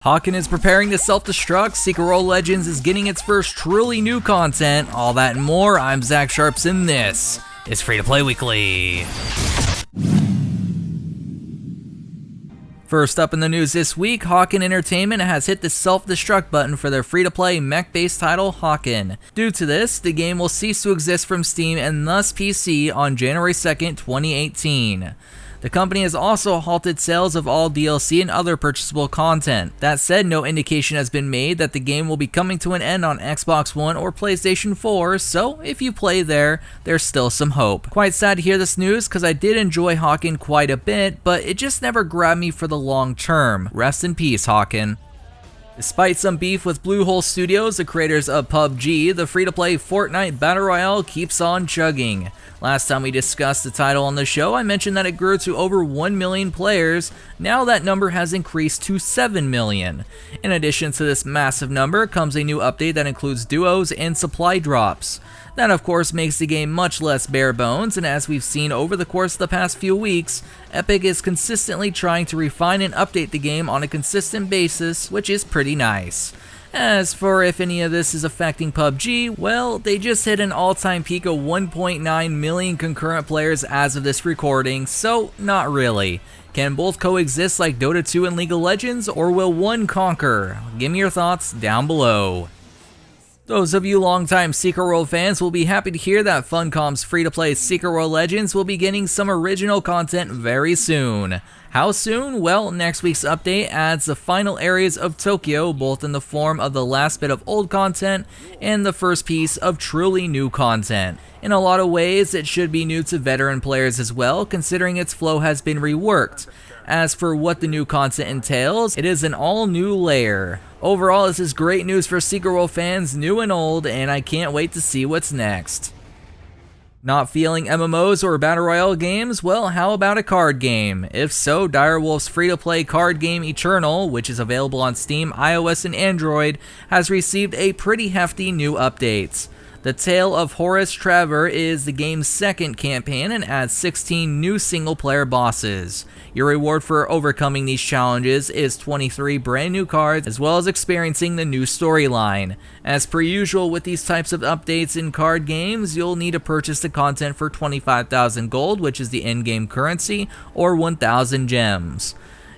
Hawken is preparing to self-destruct, Secret World Legends is getting its first truly new content, all that and more. I'm Zach Sharps and this is Free to Play Weekly. First up in the news this week, Hawken Entertainment has hit the self-destruct button for their free-to-play mech-based title, Hawken. Due to this, the game will cease to exist from Steam and thus PC on January 2nd, 2018. The company has also halted sales of all DLC and other purchasable content. That said, no indication has been made that the game will be coming to an end on Xbox One or PlayStation 4, so if you play there, there's still some hope. Quite sad to hear this news because I did enjoy Hawken quite a bit, but it just never grabbed me for the long term. Rest in peace, Hawken. Despite some beef with Bluehole Studios, the creators of PUBG, the free-to-play Fortnite Battle Royale keeps on chugging. Last time we discussed the title on the show, I mentioned that it grew to over 1 million players. Now that number has increased to 7 million. In addition to this massive number comes a new update that includes duos and supply drops. That of course makes the game much less bare bones, and as we've seen over the course of the past few weeks, Epic is consistently trying to refine and update the game on a consistent basis, which is pretty nice. As for if any of this is affecting PUBG, well, they just hit an all-time peak of 1.9 million concurrent players as of this recording, so not really. Can both coexist like Dota 2 and League of Legends, or will one conquer? Give me your thoughts down below. Those of you longtime Secret World fans will be happy to hear that Funcom's free-to-play Secret World Legends will be getting some original content very soon. How soon? Well, next week's update adds the final areas of Tokyo, both in the form of the last bit of old content and the first piece of truly new content. In a lot of ways, it should be new to veteran players as well, considering its flow has been reworked. As for what the new content entails, it is an all-new layer. Overall, this is great news for Secret World fans, new and old, and I can't wait to see what's next. Not feeling MMOs or Battle Royale games? Well, how about a card game? If so, Direwolf's free-to-play card game Eternal, which is available on Steam, iOS, and Android, has received a pretty hefty new update. The Tale of Horus Trevor is the game's second campaign and adds 16 new single-player bosses. Your reward for overcoming these challenges is 23 brand new cards, as well as experiencing the new storyline. As per usual with these types of updates in card games, you'll need to purchase the content for 25,000 gold, which is the in-game currency, or 1,000 gems.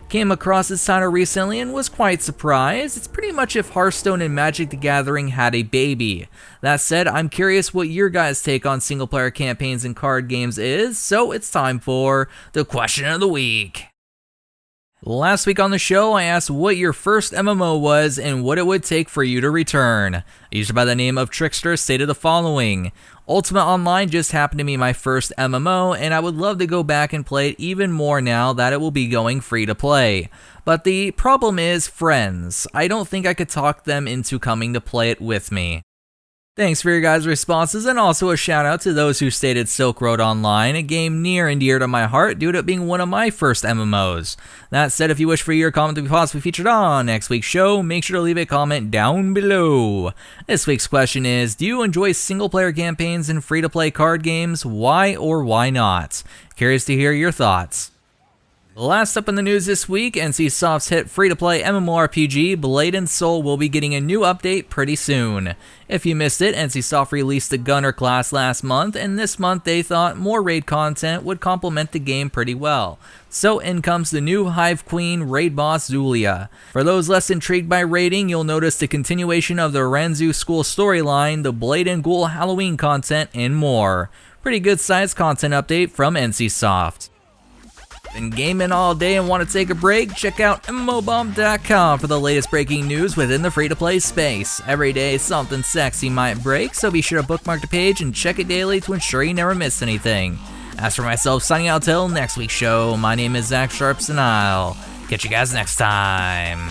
Came across this title recently and was quite surprised. It's pretty much if Hearthstone and Magic the Gathering had a baby. That said, I'm curious what your guys' take on single-player campaigns and card games is, so it's time for the question of the week. Last week on the show, I asked what your first MMO was and what it would take for you to return. A user by the name of Trickster stated the following: Ultimate Online just happened to be my first MMO, and I would love to go back and play it even more now that it will be going free to play. But the problem is friends. I don't think I could talk them into coming to play it with me. Thanks for your guys' responses, and also a shout out to those who stated Silk Road Online, a game near and dear to my heart due to it being one of my first MMOs. That said, if you wish for your comment to be possibly featured on next week's show, make sure to leave a comment down below. This week's question is, do you enjoy single-player campaigns and free-to-play card games? Why or why not? Curious to hear your thoughts. Last up in the news this week, NCSoft's hit free-to-play MMORPG Blade & Soul will be getting a new update pretty soon. If you missed it, NCSoft released the Gunner class last month, and this month they thought more raid content would complement the game pretty well. So in comes the new Hive Queen raid boss Zulia. For those less intrigued by raiding, you'll notice the continuation of the Renzu School storyline, the Blade and Ghoul Halloween content, and more. Pretty good sized content update from NCSoft. Been gaming all day and want to take a break? Check out MMOBomb.com for the latest breaking news within the free-to-play space. Every day something sexy might break, so be sure to bookmark the page and check it daily to ensure you never miss anything. As for myself, signing out till next week's show, my name is Zach Sharps and I'll catch you guys next time.